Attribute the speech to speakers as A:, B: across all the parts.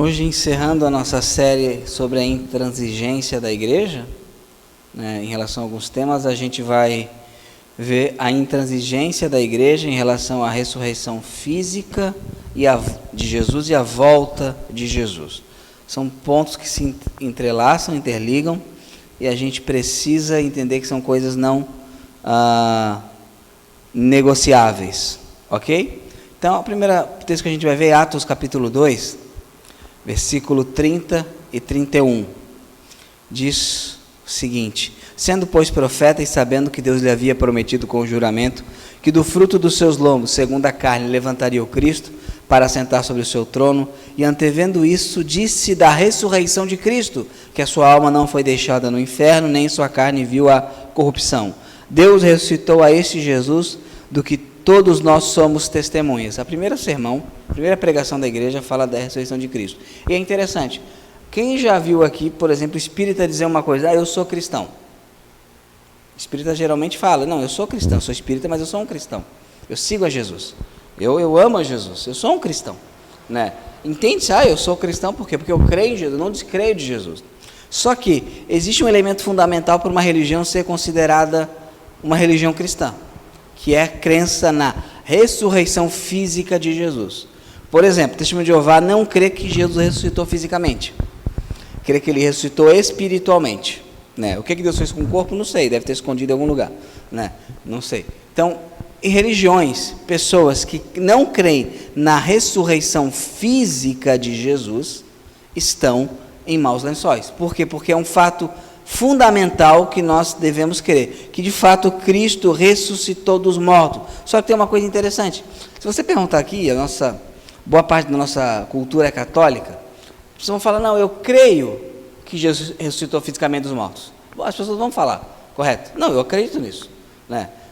A: Hoje, encerrando a nossa série sobre a intransigência da igreja, em relação a alguns temas, a gente vai ver a intransigência da igreja em relação à ressurreição física de Jesus e a volta de Jesus. São pontos que se entrelaçam, interligam, e a gente precisa entender que são coisas não negociáveis, ok? Então, o primeiro texto que a gente vai ver é Atos capítulo 2, versículo 30 e 31, diz o seguinte: sendo, pois, profeta e sabendo que Deus lhe havia prometido com juramento que do fruto dos seus lombos, segundo a carne, levantaria o Cristo para assentar sobre o seu trono, e antevendo isso, disse da ressurreição de Cristo, que a sua alma não foi deixada no inferno, nem sua carne viu a corrupção. Deus ressuscitou a este Jesus, do que todos nós somos testemunhas. A primeira pregação da igreja fala da ressurreição de Cristo. E é interessante, quem já viu aqui, por exemplo, espírita dizer uma coisa: eu sou cristão. Espírita geralmente fala: não, eu sou cristão, sou espírita, mas eu sou um cristão. Eu sigo a Jesus. Eu amo a Jesus. Eu sou um cristão. Entende-se? Eu sou cristão por quê? Porque eu creio em Jesus, eu não descreio de Jesus. Só que existe um elemento fundamental para uma religião ser considerada uma religião cristã, que é a crença na ressurreição física de Jesus. Por exemplo, o Testemunho de Jeová não crê que Jesus ressuscitou fisicamente. Crê que ele ressuscitou espiritualmente. O que Deus fez com o corpo, não sei, deve ter escondido em algum lugar. Não sei. Então, em religiões, pessoas que não creem na ressurreição física de Jesus estão em maus lençóis. Por quê? Porque é um fato fundamental que nós devemos crer, que de fato Cristo ressuscitou dos mortos. Só que tem uma coisa interessante: se você perguntar aqui, boa parte da nossa cultura é católica, vocês vão falar: não, eu creio que Jesus ressuscitou fisicamente dos mortos. As pessoas vão falar, correto? Não, eu acredito nisso.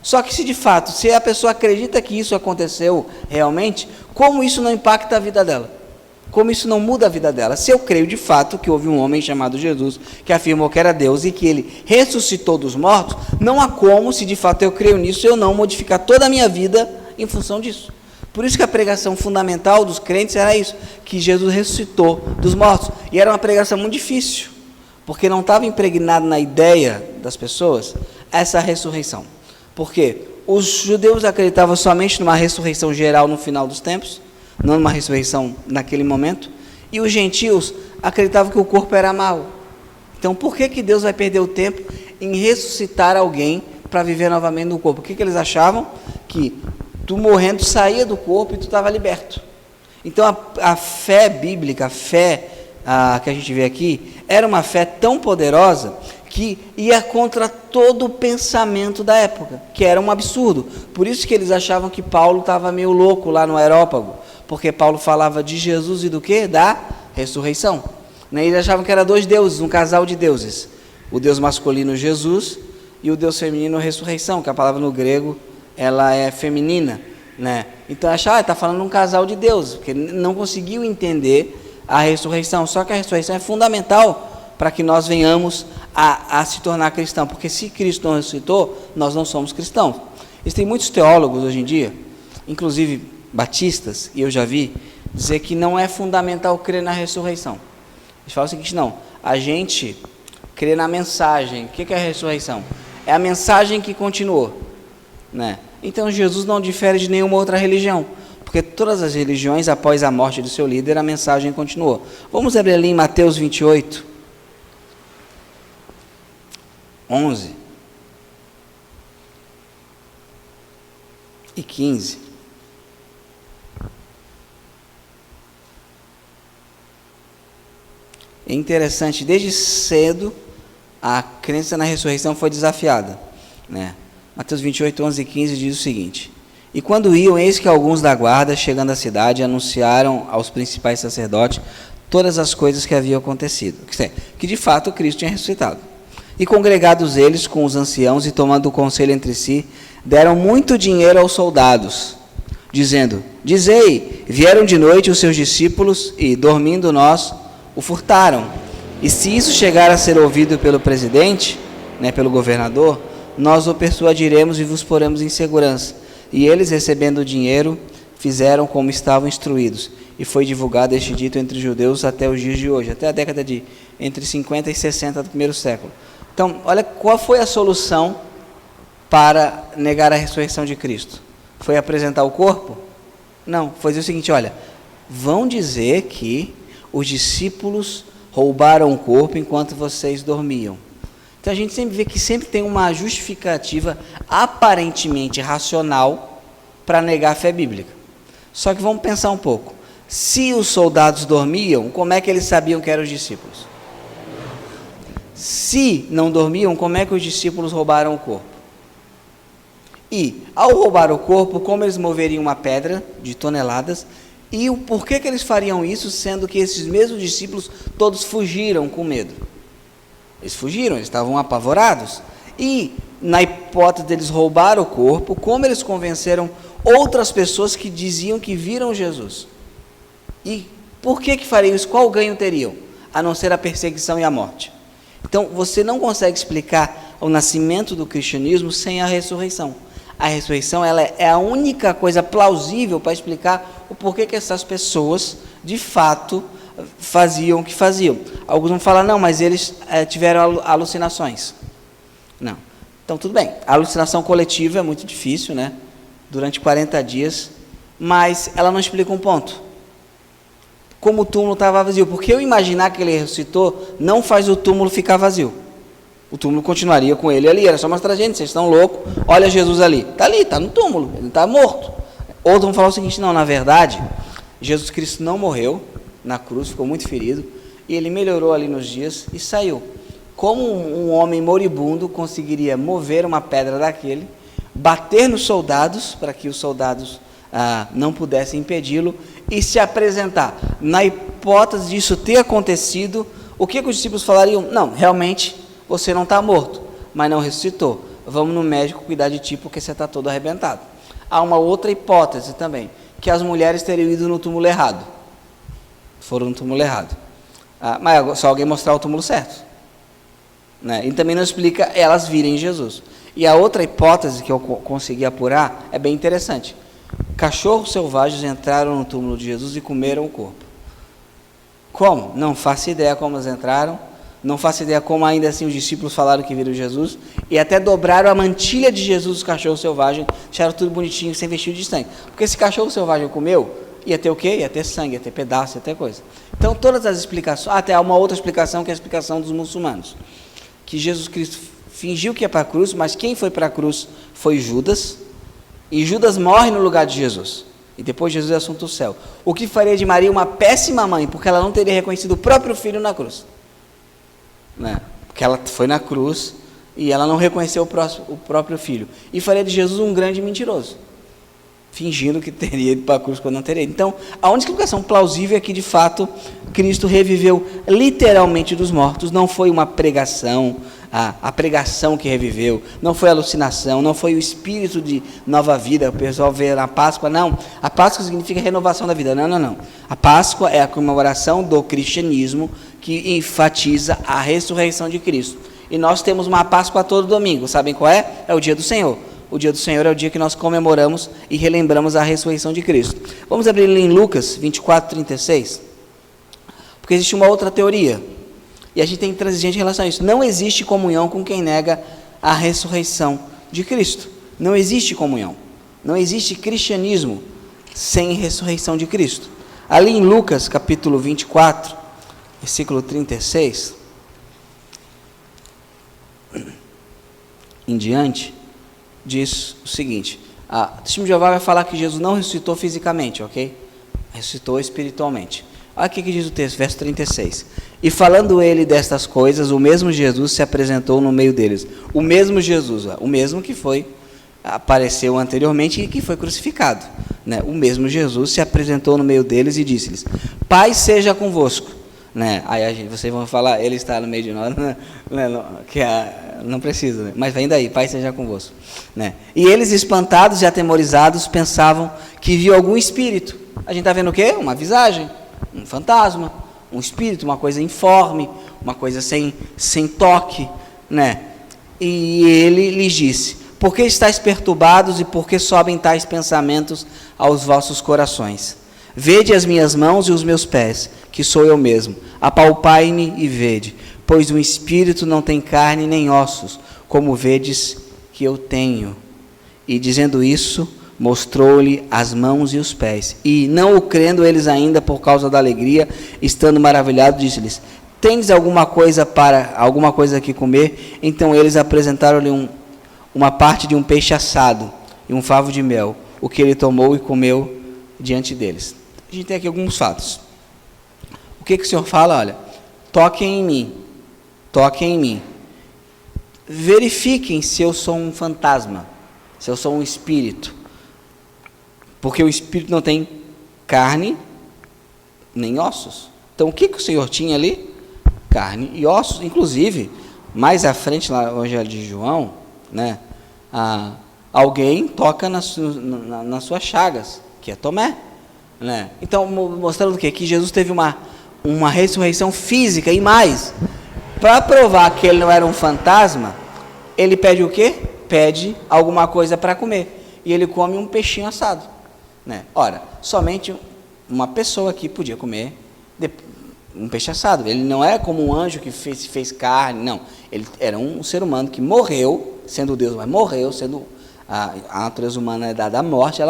A: Só que se a pessoa acredita que isso aconteceu realmente, como isso não impacta a vida dela? Como isso não muda a vida dela? Se eu creio de fato que houve um homem chamado Jesus, que afirmou que era Deus e que ele ressuscitou dos mortos, não há como, se de fato eu creio nisso, eu não modificar toda a minha vida em função disso. Por isso que a pregação fundamental dos crentes era isso, que Jesus ressuscitou dos mortos. E era uma pregação muito difícil, porque não estava impregnado na ideia das pessoas essa ressurreição. Por quê? Os judeus acreditavam somente numa ressurreição geral no final dos tempos, não numa ressurreição naquele momento, e os gentios acreditavam que o corpo era mau. Então, por que Deus vai perder o tempo em ressuscitar alguém para viver novamente no corpo? O que eles achavam? Que tu morrendo saía do corpo e tu estava liberto. Então, a fé bíblica, a fé que a gente vê aqui, era uma fé tão poderosa que ia contra todo o pensamento da época, que era um absurdo. Por isso que eles achavam que Paulo estava meio louco lá no Areópago, porque Paulo falava de Jesus e do quê? Da ressurreição. Eles achavam que eram dois deuses, um casal de deuses. O Deus masculino, Jesus, e o Deus feminino, ressurreição, que a palavra no grego ela é feminina. Então achavam, está falando de um casal de deuses, porque não conseguiu entender a ressurreição. Só que a ressurreição é fundamental para que nós venhamos a se tornar cristão, porque se Cristo não ressuscitou, nós não somos cristãos. Existem muitos teólogos hoje em dia, inclusive batistas, e eu já vi, dizer que não é fundamental crer na ressurreição. Eles falam o seguinte: não, a gente crê na mensagem. O que é a ressurreição? É a mensagem que continuou. Então Jesus não difere de nenhuma outra religião, porque todas as religiões, após a morte do seu líder, a mensagem continuou. Vamos abrir ali em Mateus 28, 11 e 15. É interessante, desde cedo a crença na ressurreição foi desafiada. Mateus 28, 11 e 15 diz o seguinte: e quando iam, eis que alguns da guarda, chegando à cidade, anunciaram aos principais sacerdotes todas as coisas que haviam acontecido, que de fato Cristo tinha ressuscitado. E congregados eles com os anciãos e tomando o conselho entre si, deram muito dinheiro aos soldados, dizendo: dizei, vieram de noite os seus discípulos e, dormindo nós, o furtaram. E se isso chegar a ser ouvido pelo presidente, pelo governador, nós o persuadiremos e vos poremos em segurança. E eles, recebendo o dinheiro, fizeram como estavam instruídos. e foi divulgado este dito entre os judeus até os dias de hoje, até a década de entre 50 e 60 do primeiro século. Então, olha qual foi a solução para negar a ressurreição de Cristo. Foi apresentar o corpo? Não, foi dizer o seguinte, olha, vão dizer que os discípulos roubaram o corpo enquanto vocês dormiam. Então a gente sempre vê que sempre tem uma justificativa aparentemente racional para negar a fé bíblica. Só que vamos pensar um pouco. Se os soldados dormiam, como é que eles sabiam que eram os discípulos? Se não dormiam, como é que os discípulos roubaram o corpo? E, ao roubar o corpo, como eles moveriam uma pedra de toneladas? E o porquê que eles fariam isso, sendo que esses mesmos discípulos todos fugiram com medo? Eles fugiram, eles estavam apavorados. E, na hipótese deles roubar o corpo, como eles convenceram outras pessoas que diziam que viram Jesus? E por que fariam isso? Qual ganho teriam? A não ser a perseguição e a morte. Então, você não consegue explicar o nascimento do cristianismo sem a ressurreição. A ressurreição ela é a única coisa plausível para explicar o porquê que essas pessoas, de fato, faziam o que faziam. Alguns vão falar, não, mas eles tiveram alucinações. Não. Então, tudo bem. A alucinação coletiva é muito difícil, né? Durante 40 dias, mas ela não explica um ponto. Como o túmulo estava vazio. Porque eu imaginar que ele ressuscitou não faz o túmulo ficar vazio. O túmulo continuaria com ele ali, era só mostrar, gente, vocês estão loucos, olha Jesus ali. Está ali, está no túmulo, ele está morto. Outros vão falar o seguinte, não, na verdade, Jesus Cristo não morreu na cruz, ficou muito ferido, e ele melhorou ali nos dias e saiu. Como um homem moribundo conseguiria mover uma pedra daquele, bater nos soldados, para que os soldados não pudessem impedi-lo, e se apresentar. Na hipótese disso ter acontecido, o que os discípulos falariam? Não, realmente, você não está morto, mas não ressuscitou. Vamos no médico cuidar de ti, porque você está todo arrebentado. Há uma outra hipótese também, que as mulheres teriam ido no túmulo errado. Foram no túmulo errado. Mas só alguém mostrar o túmulo certo. Né? E também não explica elas virem Jesus. E a outra hipótese que eu consegui apurar é bem interessante. Cachorros selvagens entraram no túmulo de Jesus e comeram o corpo. Como? Não faço ideia como eles entraram. Não faço ideia como ainda assim os discípulos falaram que viram Jesus, e até dobraram a mantilha de Jesus, os cachorros selvagens, deixaram tudo bonitinho, sem vestir de sangue. Porque esse cachorro selvagem comeu, ia ter o quê? Ia ter sangue, ia ter pedaço, ia ter coisa. Então todas as explicações, até há uma outra explicação que é a explicação dos muçulmanos, que Jesus Cristo fingiu que ia para a cruz, mas quem foi para a cruz foi Judas, e Judas morre no lugar de Jesus, e depois Jesus é assunto ao céu. O que faria de Maria uma péssima mãe, porque ela não teria reconhecido o próprio filho na cruz. Né? Porque ela foi na cruz e ela não reconheceu o próprio filho. E faria de Jesus um grande mentiroso, fingindo que teria ido para a cruz quando não teria. Então, a única explicação plausível é que, de fato, Cristo reviveu literalmente dos mortos. Não foi uma pregação, a pregação que reviveu, não foi alucinação, não foi o espírito de nova vida. O pessoal vê na Páscoa, não. A Páscoa significa renovação da vida. Não. A Páscoa é a comemoração do cristianismo que enfatiza a ressurreição de Cristo. E nós temos uma Páscoa todo domingo. Sabem qual é? É o dia do Senhor. O dia do Senhor é o dia que nós comemoramos e relembramos a ressurreição de Cristo. Vamos abrir em Lucas 24, 36. Porque existe uma outra teoria. E a gente tem intransigente em relação a isso. Não existe comunhão com quem nega a ressurreição de Cristo. Não existe comunhão. Não existe cristianismo sem ressurreição de Cristo. Ali em Lucas capítulo 24, versículo 36, em diante, diz o seguinte: o testemunho de Jeová vai falar que Jesus não ressuscitou fisicamente, ok? Ressuscitou espiritualmente. Olha o que diz o texto, verso 36. E falando ele destas coisas, o mesmo Jesus se apresentou no meio deles. O mesmo Jesus, o mesmo que apareceu anteriormente e que foi crucificado. Né? O mesmo Jesus se apresentou no meio deles e disse-lhes: Paz seja convosco. Né? Aí vocês vão falar, ele está no meio de nós, né? Não precisa, né? Mas vem daí, paz seja convosco. Né? E eles, espantados e atemorizados, pensavam que viu algum espírito. A gente está vendo o quê? Uma visagem, um fantasma, um espírito, uma coisa informe, uma coisa sem toque. Né? E ele lhes disse: Por que estáis perturbados e por que sobem tais pensamentos aos vossos corações? Vede as minhas mãos e os meus pés, que sou eu mesmo. Apalpai-me e vede, pois o espírito não tem carne nem ossos, como vedes que eu tenho. E dizendo isso, mostrou-lhe as mãos e os pés. E não o crendo eles ainda por causa da alegria, estando maravilhados, disse-lhes: tendes alguma coisa aqui comer? Então eles apresentaram-lhe uma parte de um peixe assado e um favo de mel, o que ele tomou e comeu diante deles. A gente tem aqui alguns fatos. O que o Senhor fala? Olha, toquem em mim, verifiquem se eu sou um fantasma, se eu sou um espírito, porque o espírito não tem carne nem ossos. Então o que o Senhor tinha ali? Carne e ossos. Inclusive, mais à frente, lá no Evangelho de João, né, alguém toca nas suas chagas, que é Tomé, né? Então, mostrando o quê? Que Jesus teve uma ressurreição física. E mais, para provar que ele não era um fantasma, ele pede o quê? Pede alguma coisa para comer. E ele come um peixinho assado, né? Ora, somente uma pessoa aqui podia comer um peixe assado. Ele não é como um anjo que fez carne, não. Ele era um ser humano que morreu, sendo Deus, mas morreu, sendo a natureza humana é dada à morte,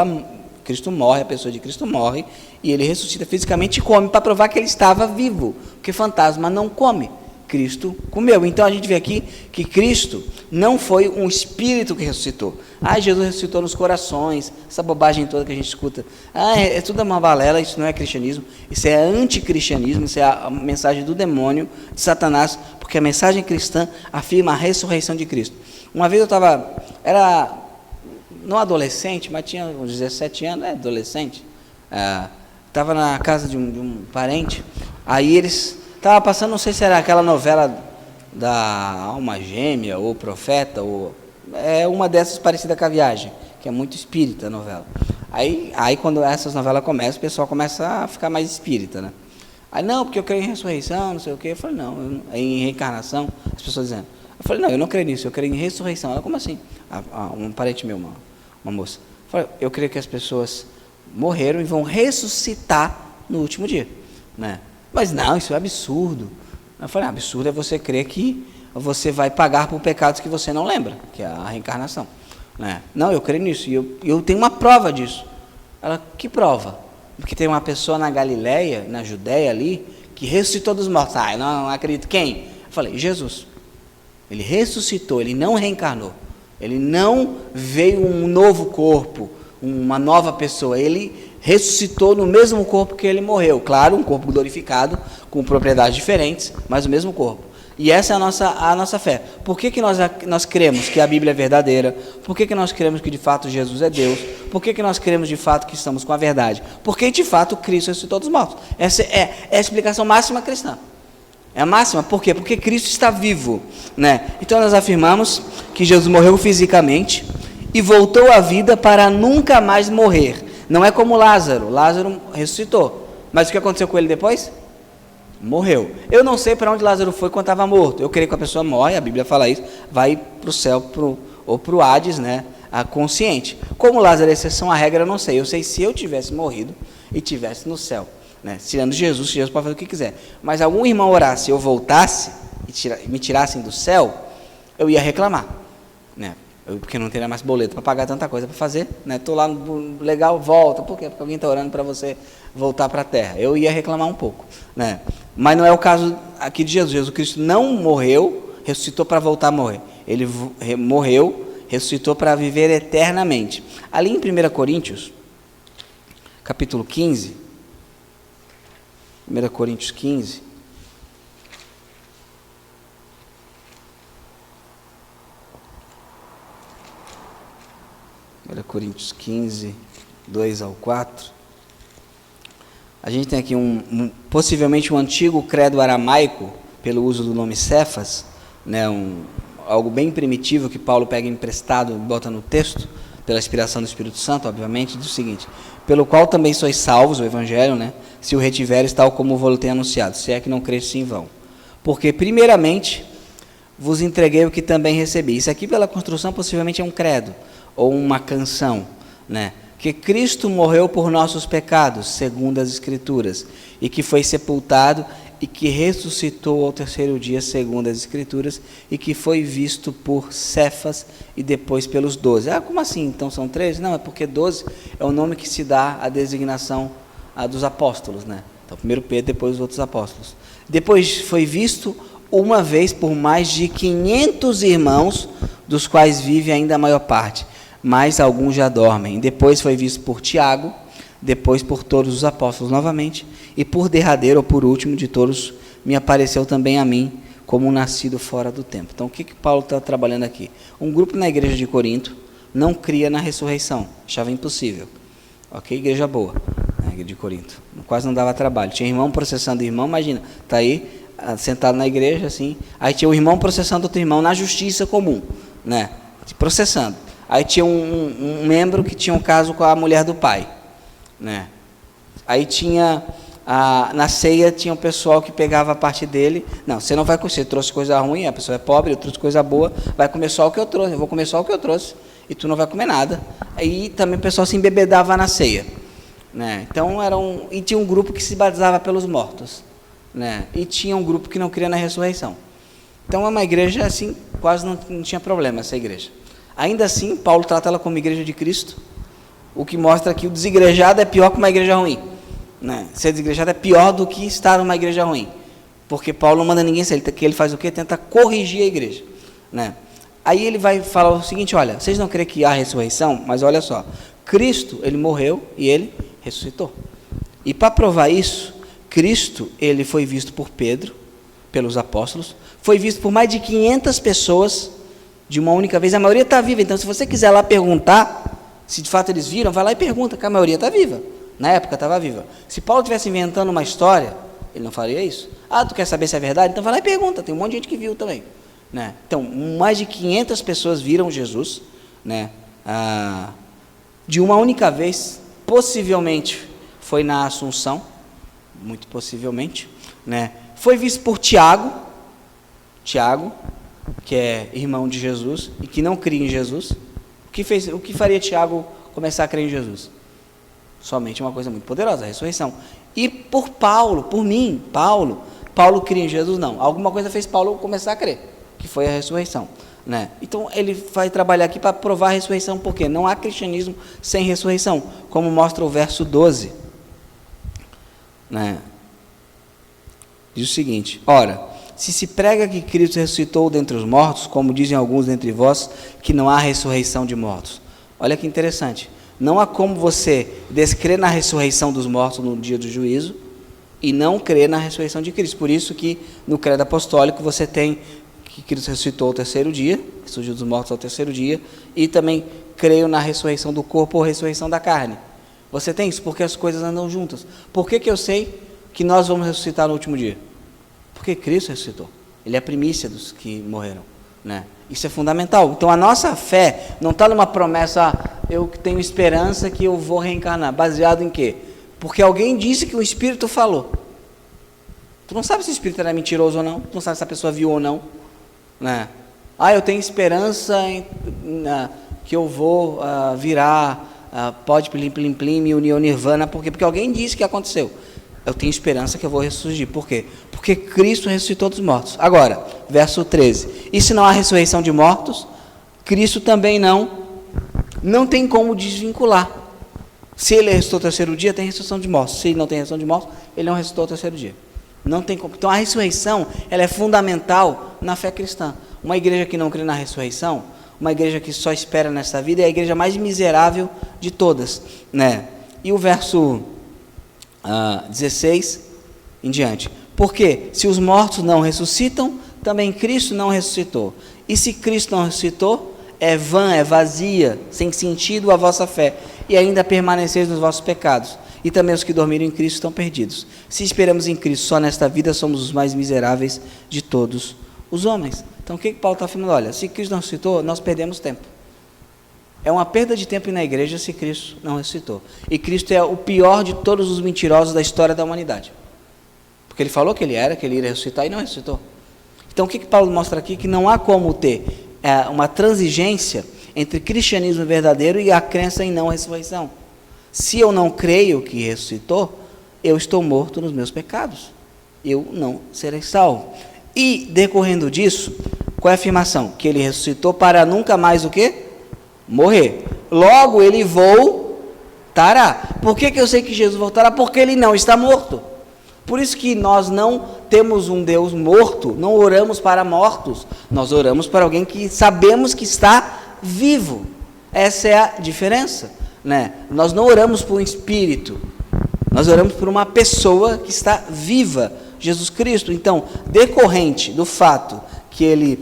A: Cristo morre, a pessoa de Cristo morre, e ele ressuscita fisicamente e come, para provar que ele estava vivo, porque fantasma não come, Cristo comeu. Então a gente vê aqui que Cristo não foi um espírito que ressuscitou. Jesus ressuscitou nos corações, essa bobagem toda que a gente escuta. É tudo uma balela, isso não é cristianismo, isso é anticristianismo, isso é a mensagem do demônio, de Satanás, porque a mensagem cristã afirma a ressurreição de Cristo. Uma vez eu era não adolescente, mas tinha uns 17 anos, adolescente, estava na casa de um parente, aí eles estavam passando, não sei se era aquela novela da Alma Gêmea, ou Profeta, ou uma dessas parecida com a Viagem, que é muito espírita a novela. Aí quando essas novelas começam, o pessoal começa a ficar mais espírita, né? Aí, não, porque eu creio em ressurreição, não sei o quê. Eu falei, não, em reencarnação, as pessoas dizendo. Eu falei, não, eu não creio nisso, eu creio em ressurreição. Ela, como assim? Um parente meu, uma moça. Eu falei, eu creio que as pessoas morreram e vão ressuscitar no último dia, né? Mas não, isso é absurdo. Eu falei, absurdo é você crer que você vai pagar por pecados que você não lembra, que é a reencarnação, né? Não, eu creio nisso, e eu tenho uma prova disso. Ela, que prova? Porque tem uma pessoa na Galileia, na Judéia ali, que ressuscitou dos mortos. Eu não acredito. Quem? Eu falei, Jesus. Ele ressuscitou, ele não reencarnou. Ele não veio um novo corpo, uma nova pessoa. Ele ressuscitou no mesmo corpo que ele morreu. Claro, um corpo glorificado, com propriedades diferentes, mas o mesmo corpo. E essa é a nossa fé. Por que nós cremos que a Bíblia é verdadeira? Por que nós cremos que de fato Jesus é Deus? Por que nós cremos de fato que estamos com a verdade? Porque de fato Cristo ressuscitou dos mortos. Essa é a explicação máxima cristã. É a máxima, por quê? Porque Cristo está vivo, né? Então nós afirmamos que Jesus morreu fisicamente e voltou à vida para nunca mais morrer. Não é como Lázaro. Lázaro ressuscitou. Mas o que aconteceu com ele depois? Morreu. Eu não sei para onde Lázaro foi quando estava morto. Eu creio que a pessoa morre, a Bíblia fala isso, vai para o céu ou para o Hades, né? A consciente. Como Lázaro é exceção à regra, eu não sei. Eu sei se eu tivesse morrido e tivesse no céu, né? Tirando Jesus pode fazer o que quiser. Mas algum irmão orasse, eu voltasse e me tirassem do céu, eu ia reclamar, né? Porque não teria mais boleto para pagar tanta coisa para fazer, né? Estou lá, legal, volta. Por quê? Porque alguém está orando para você voltar para a terra. Eu ia reclamar um pouco, né? Mas não é o caso aqui de Jesus. Jesus Cristo não morreu, ressuscitou para voltar a morrer. Ele morreu, ressuscitou para viver eternamente. Ali em 1 Coríntios, capítulo 15, 1 Coríntios 15, Coríntios 15, 2 ao 4. A gente tem aqui possivelmente um antigo credo aramaico, pelo uso do nome Cefas, né, algo bem primitivo que Paulo pega emprestado e bota no texto, pela inspiração do Espírito Santo, obviamente, diz o seguinte: pelo qual também sois salvos, o Evangelho, né, se o retiveres tal como vos tenho anunciado, se é que não creste em vão. Porque, primeiramente, vos entreguei o que também recebi. Isso aqui, pela construção, possivelmente é um credo, ou uma canção, né? que Cristo morreu por nossos pecados, segundo as Escrituras, e que foi sepultado e que ressuscitou ao terceiro dia, segundo as Escrituras, e que foi visto por Cefas e depois pelos 12. Como assim? Então são 13? Não, é porque 12 é o nome que se dá à designação dos apóstolos, né? Então, primeiro Pedro, depois os outros apóstolos. Depois foi visto uma vez por mais de 500 irmãos, dos quais vive ainda a maior parte, mas alguns já dormem. Depois foi visto por Tiago, depois por todos os apóstolos novamente, e por derradeiro ou por último de todos, me apareceu também a mim, como um nascido fora do tempo. Então, o que Paulo está trabalhando aqui? Um grupo na igreja de Corinto não cria na ressurreição, achava impossível. Ok? Igreja boa, na igreja de Corinto. Quase não dava trabalho. Tinha irmão processando irmão, imagina, está aí, sentado na igreja, assim, aí tinha o irmão processando outro irmão na justiça comum, né? Processando. Aí tinha um membro que tinha um caso com a mulher do pai, né? Aí tinha, na ceia, tinha um pessoal que pegava a parte dele. Não, você não vai comer, você trouxe coisa ruim, a pessoa é pobre, eu trouxe coisa boa, vai comer só o que eu trouxe, eu vou comer só o que eu trouxe, e tu não vai comer nada. Aí também o pessoal se embebedava na ceia, né? Então, e tinha um grupo que se batizava pelos mortos, né? E tinha um grupo que não cria na ressurreição. Então, é uma igreja assim, quase não tinha problema essa igreja. Ainda assim, Paulo trata ela como igreja de Cristo, o que mostra que o desigrejado é pior que uma igreja ruim, né? Ser desigrejado é pior do que estar numa igreja ruim, porque Paulo não manda ninguém sair, que ele faz o quê? Tenta corrigir a igreja, né? Aí ele vai falar o seguinte: olha, vocês não creem que há ressurreição, mas olha só, Cristo, ele morreu e ele ressuscitou. E para provar isso, Cristo, ele foi visto por Pedro, pelos apóstolos, foi visto por mais de 500 pessoas, de uma única vez. A maioria está viva, então se você quiser lá perguntar, se de fato eles viram, vai lá e pergunta, que a maioria está viva. Na época estava viva. Se Paulo estivesse inventando uma história, ele não faria isso. Tu quer saber se é verdade? Então vai lá e pergunta, tem um monte de gente que viu também, né? Então, mais de 500 pessoas viram Jesus, né? De uma única vez, possivelmente foi na Assunção, muito possivelmente, né? Foi visto por Tiago, que é irmão de Jesus e que não cria em Jesus. O que faria Tiago começar a crer em Jesus? Somente uma coisa muito poderosa, a ressurreição. E por Paulo, por mim, Paulo cria em Jesus? Não. Alguma coisa fez Paulo começar a crer, que foi a ressurreição, né? Então ele vai trabalhar aqui para provar a ressurreição, porque não há cristianismo sem ressurreição, como mostra o verso 12, né? Diz o seguinte: ora, se prega que Cristo ressuscitou dentre os mortos, como dizem alguns dentre vós, que não há ressurreição de mortos. Olha que interessante. Não há como você descrer na ressurreição dos mortos no dia do juízo e não crer na ressurreição de Cristo. Por isso que no credo apostólico você tem que Cristo ressuscitou ao terceiro dia, surgiu dos mortos ao terceiro dia, e também creio na ressurreição do corpo ou ressurreição da carne. Você tem isso porque as coisas andam juntas. Por que eu sei que nós vamos ressuscitar no último dia? Porque Cristo ressuscitou. Ele é a primícia dos que morreram, né? Isso é fundamental. Então a nossa fé não está numa promessa, eu tenho esperança que eu vou reencarnar. Baseado em quê? Porque alguém disse que o Espírito falou. Tu não sabe se o Espírito era mentiroso ou não. Tu não sabe se a pessoa viu ou não, né? Eu tenho esperança que eu vou virar pode plim plim plim e unir o nirvana. Por quê? Porque alguém disse que aconteceu. Eu tenho esperança que eu vou ressurgir. Por quê? Porque Cristo ressuscitou dos mortos. Agora, verso 13. E se não há ressurreição de mortos, Cristo também não tem como desvincular. Se ele ressuscitou ao terceiro dia, tem ressurreição de mortos. Se ele não tem ressurreição de mortos, ele não ressuscitou ao terceiro dia. Não tem como. Então a ressurreição, ela é fundamental na fé cristã. Uma igreja que não crê na ressurreição, uma igreja que só espera nessa vida, é a igreja mais miserável de todas, né? E o verso 16 em diante. Porque se os mortos não ressuscitam, também Cristo não ressuscitou. E se Cristo não ressuscitou, é vã, é vazia, sem sentido a vossa fé, e ainda permaneceis nos vossos pecados. E também os que dormiram em Cristo estão perdidos. Se esperamos em Cristo só nesta vida, somos os mais miseráveis de todos os homens. Então o que Paulo está afirmando? Olha, se Cristo não ressuscitou, nós perdemos tempo. É uma perda de tempo ir na igreja se Cristo não ressuscitou. E Cristo é o pior de todos os mentirosos da história da humanidade. Porque ele falou que ele iria ressuscitar e não ressuscitou. Então o que Paulo mostra aqui? Que não há como ter uma transigência entre cristianismo verdadeiro e a crença em não ressurreição. Se eu não creio que ressuscitou, eu estou morto nos meus pecados. Eu não serei salvo. E, decorrendo disso, qual é a afirmação? Que ele ressuscitou para nunca mais o quê? Morrer. Logo, ele voltará. Por que eu sei que Jesus voltará? Porque ele não está morto. Por isso que nós não temos um Deus morto, não oramos para mortos, nós oramos para alguém que sabemos que está vivo. Essa é a diferença, né? Nós não oramos por um espírito, nós oramos por uma pessoa que está viva, Jesus Cristo. Então, decorrente do fato que ele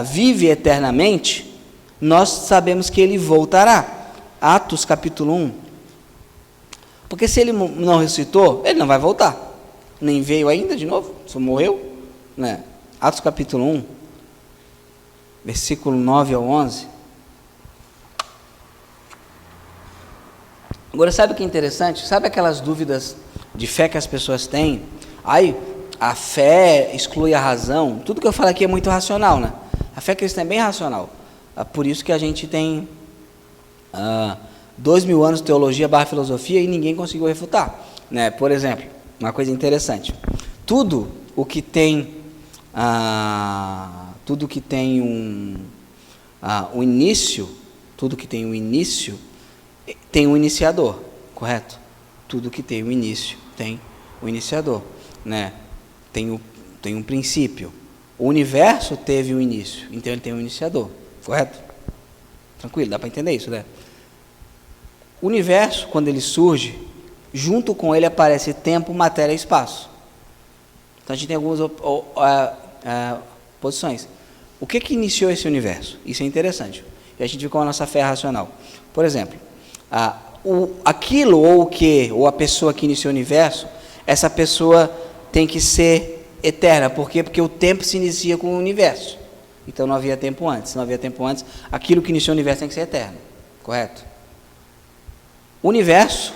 A: vive eternamente, nós sabemos que ele voltará. Atos capítulo 1. Porque se ele não ressuscitou, ele não vai voltar. Nem veio ainda de novo, só morreu, né? Atos capítulo 1, versículo 9 ao 11. Agora, sabe o que é interessante? Sabe aquelas dúvidas de fé que as pessoas têm? Ai, a fé exclui a razão. Tudo que eu falo aqui é muito racional, né? A fé cristã é bem racional. Por isso que a gente tem 2000 anos de teologia / filosofia e ninguém conseguiu refutar, né? Por exemplo, uma coisa interessante, tudo o que tem um início, tudo que tem um início tem um iniciador, correto? Tudo que tem um início tem um iniciador, né? Tem um princípio. O universo teve um início, então ele tem um iniciador, correto? Tranquilo, dá para entender isso, né? O universo, quando ele surge, junto com ele aparece tempo, matéria e espaço. Então a gente tem algumas posições. O que iniciou esse universo? Isso é interessante. E a gente vê com a nossa fé racional. Por exemplo, aquilo ou a pessoa que iniciou o universo, essa pessoa tem que ser eterna. Por quê? Porque o tempo se inicia com o universo. Então não havia tempo antes. Se não havia tempo antes, aquilo que iniciou o universo tem que ser eterno. Correto? O universo,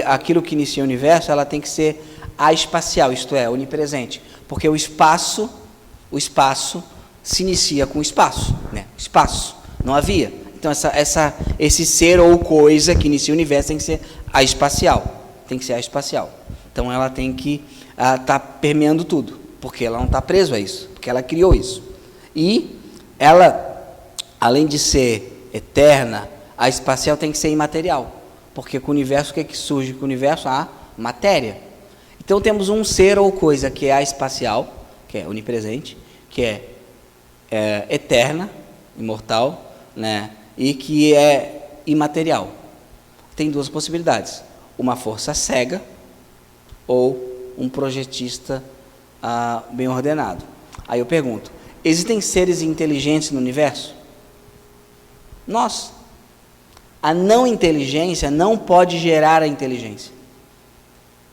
A: aquilo que inicia o universo, ela tem que ser espacial, isto é, onipresente, porque o espaço se inicia com o espaço, né? Espaço, não havia. Então esse ser ou coisa que inicia o universo tem que ser espacial, Então ela tem que estar permeando tudo, porque ela não está presa a isso, porque ela criou isso. E ela, além de ser eterna, a espacial tem que ser imaterial. Porque com o universo, o que surge com o universo? A matéria. Então temos um ser ou coisa que é espacial, que é onipresente, que é eterna, imortal, né? E que é imaterial. Tem duas possibilidades: uma força cega ou um projetista bem ordenado. Aí eu pergunto: existem seres inteligentes no universo? Nós. A não inteligência não pode gerar a inteligência.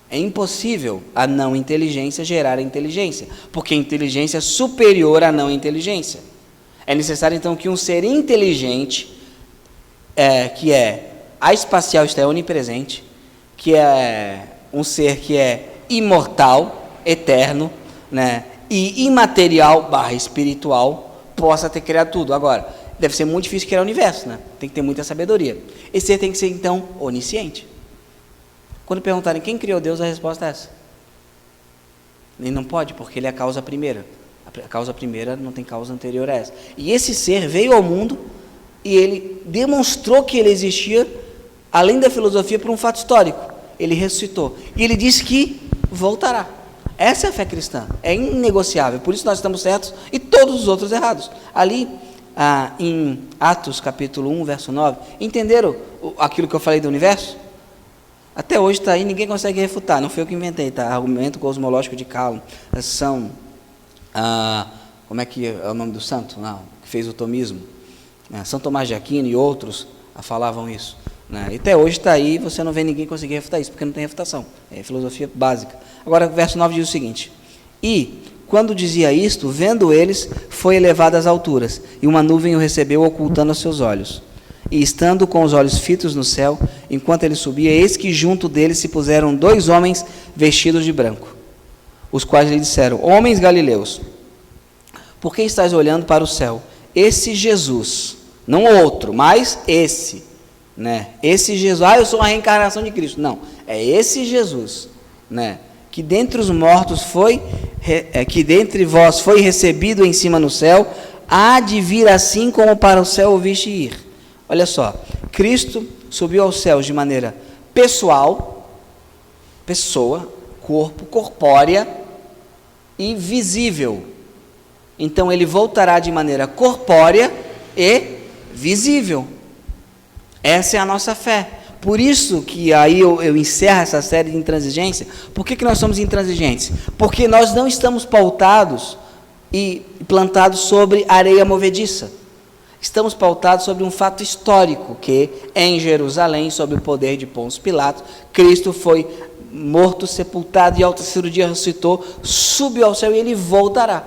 A: É impossível a não inteligência gerar a inteligência, porque a inteligência é superior à não inteligência. É necessário, então, que um ser inteligente, que é espacial, isto é, onipresente, que é um ser que é imortal, eterno, né, e imaterial / espiritual, possa ter criado tudo. Agora, deve ser muito difícil criar o universo, né? Tem que ter muita sabedoria. Esse ser tem que ser, então, onisciente. Quando perguntarem quem criou Deus, a resposta é essa. Ele não pode, porque ele é a causa primeira. A causa primeira não tem causa anterior a essa. E esse ser veio ao mundo e ele demonstrou que ele existia, além da filosofia, por um fato histórico. Ele ressuscitou. E ele disse que voltará. Essa é a fé cristã. É inegociável. Por isso nós estamos certos e todos os outros errados. Ali, em Atos capítulo 1, verso 9, entenderam aquilo que eu falei do universo? Até hoje está aí, ninguém consegue refutar, não foi eu que inventei, tá? Argumento cosmológico de Calum, são, como é que é o nome do santo? Não, que fez o tomismo, São Tomás de Aquino e outros falavam isso, né? E até hoje está aí, você não vê ninguém conseguir refutar isso, porque não tem refutação, é filosofia básica. Agora, verso 9 diz o seguinte: e quando dizia isto, vendo eles, foi elevado às alturas, e uma nuvem o recebeu, ocultando os seus olhos. E estando com os olhos fitos no céu, enquanto ele subia, eis que junto dele se puseram 2 homens vestidos de branco, os quais lhe disseram: homens galileus, por que estáis olhando para o céu? Esse Jesus, não outro, mas esse, né? Esse Jesus, eu sou a reencarnação de Cristo. Não, é esse Jesus, né? Que dentre os mortos que dentre vós foi recebido em cima no céu, há de vir assim como para o céu o viste ir. Olha só, Cristo subiu aos céus de maneira pessoal, pessoa, corpo, corpórea e visível. Então ele voltará de maneira corpórea e visível. Essa é a nossa fé. Por isso que aí eu encerro essa série de intransigência. Por que nós somos intransigentes? Porque nós não estamos pautados e plantados sobre areia movediça. Estamos pautados sobre um fato histórico, que em Jerusalém, sob o poder de Pôncio Pilatos, Cristo foi morto, sepultado e ao terceiro dia ressuscitou, subiu ao céu e ele voltará.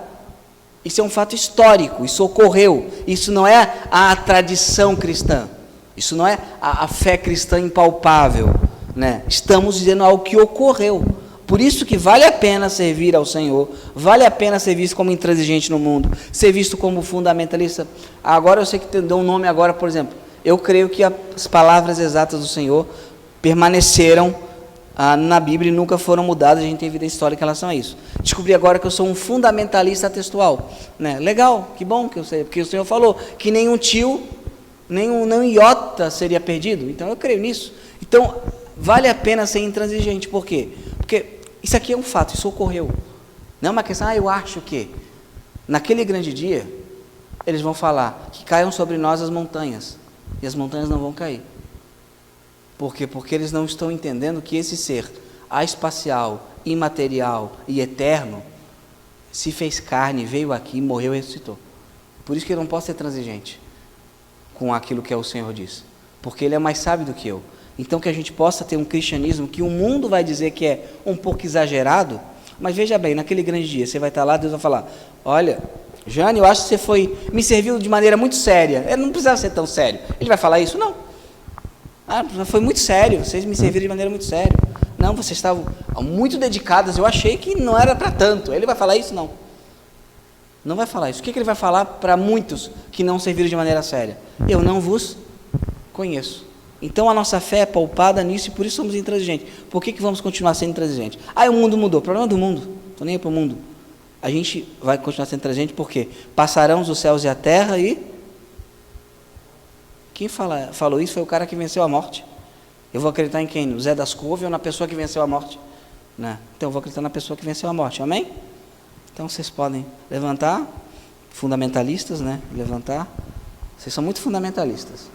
A: Isso é um fato histórico, isso ocorreu. Isso não é a tradição cristã. Isso não é a fé cristã impalpável, né? Estamos dizendo algo que ocorreu. Por isso que vale a pena servir ao Senhor, vale a pena ser visto como intransigente no mundo, ser visto como fundamentalista. Agora eu sei que deu um nome agora, por exemplo, eu creio que as palavras exatas do Senhor permaneceram na Bíblia e nunca foram mudadas, a gente tem evidência histórica em relação a isso. Descobri agora que eu sou um fundamentalista textual, né? Legal, que bom que eu sei, porque o Senhor falou que nenhum tio, nenhum iota seria perdido, então eu creio nisso. Então, vale a pena ser intransigente, por quê? Porque isso aqui é um fato, isso ocorreu. Não é uma questão, eu acho que. Naquele grande dia, eles vão falar que caiam sobre nós as montanhas, e as montanhas não vão cair. Por quê? Porque eles não estão entendendo que esse ser espacial, imaterial e eterno se fez carne, veio aqui, morreu e ressuscitou. Por isso que eu não posso ser transigente com aquilo que o Senhor diz, porque Ele é mais sábio do que eu. Então que a gente possa ter um cristianismo que o mundo vai dizer que é um pouco exagerado, mas veja bem, naquele grande dia, você vai estar lá, Deus vai falar, olha, Jane, eu acho que você me serviu de maneira muito séria. Ele não precisava ser tão sério. Ele vai falar isso? Não. Foi muito sério, vocês me serviram de maneira muito séria. Não, vocês estavam muito dedicadas, eu achei que não era para tanto. Ele vai falar isso? Não. Não vai falar isso. O que ele vai falar para muitos que não serviram de maneira séria? Eu não vos conheço. Então a nossa fé é poupada nisso e por isso somos intransigentes. Por que vamos continuar sendo intransigentes? O mundo mudou. Problema do mundo. Estou nem aí para o mundo. A gente vai continuar sendo intransigente porque passarão os céus e a terra e... Quem falou isso foi o cara que venceu a morte. Eu vou acreditar em quem? No Zé das Couve ou na pessoa que venceu a morte? Né? Então eu vou acreditar na pessoa que venceu a morte. Amém? Então vocês podem levantar, fundamentalistas, né? Levantar. Vocês são muito fundamentalistas,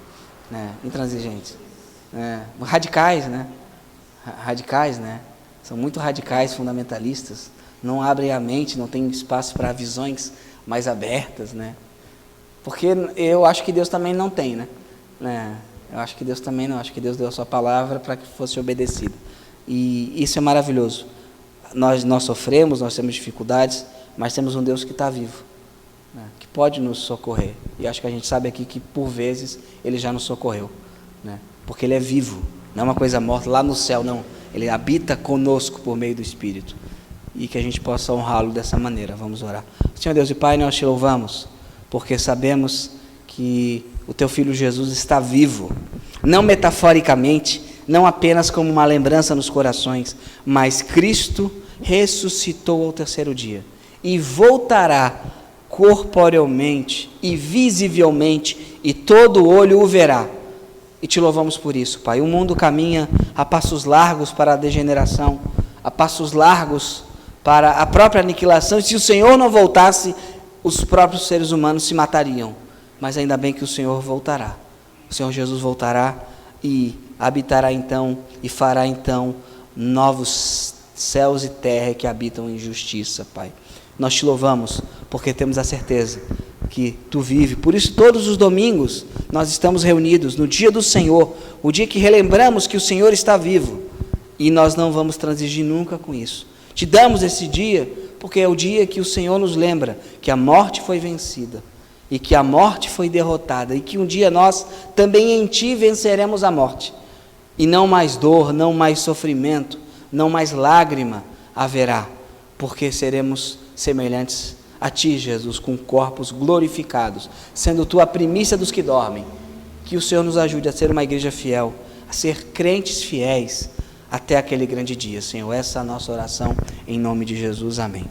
A: né? Intransigentes, né? Radicais, né? Radicais, né? São muito radicais, fundamentalistas. Não abrem a mente, não tem espaço para visões mais abertas, né? Porque eu acho que Deus também não tem, né? Eu acho que Deus também não. Acho que Deus deu a sua palavra para que fosse obedecido. E isso é maravilhoso. Nós sofremos, nós temos dificuldades, mas temos um Deus que está vivo, né, que pode nos socorrer. E acho que a gente sabe aqui que, por vezes, Ele já nos socorreu, né, porque Ele é vivo, não é uma coisa morta lá no céu, não. Ele habita conosco por meio do Espírito. E que a gente possa honrá-lo dessa maneira. Vamos orar. Senhor Deus e Pai, nós te louvamos, porque sabemos que o Teu Filho Jesus está vivo, não metaforicamente, não apenas como uma lembrança nos corações, mas Cristo ressuscitou ao terceiro dia e voltará corporealmente e visivelmente, e todo olho o verá. E te louvamos por isso, Pai. O mundo caminha a passos largos para a degeneração, a passos largos para a própria aniquilação, e se o Senhor não voltasse, os próprios seres humanos se matariam. Mas ainda bem que o Senhor voltará. O Senhor Jesus voltará e habitará então e fará então novos céus e terra que habitam em justiça, Pai. Nós te louvamos porque temos a certeza que Tu vives. Por isso todos os domingos nós estamos reunidos no dia do Senhor, o dia que relembramos que o Senhor está vivo, e nós não vamos transigir nunca com isso. Te damos esse dia porque é o dia que o Senhor nos lembra que a morte foi vencida e que a morte foi derrotada, e que um dia nós também em Ti venceremos a morte, e não mais dor, não mais sofrimento, não mais lágrima haverá, porque seremos semelhantes a Ti, Jesus, com corpos glorificados, sendo Tu a primícia dos que dormem, Que o Senhor nos ajude a ser uma igreja fiel, a ser crentes fiéis até aquele grande dia, Senhor. Essa é a nossa oração, em nome de Jesus. Amém.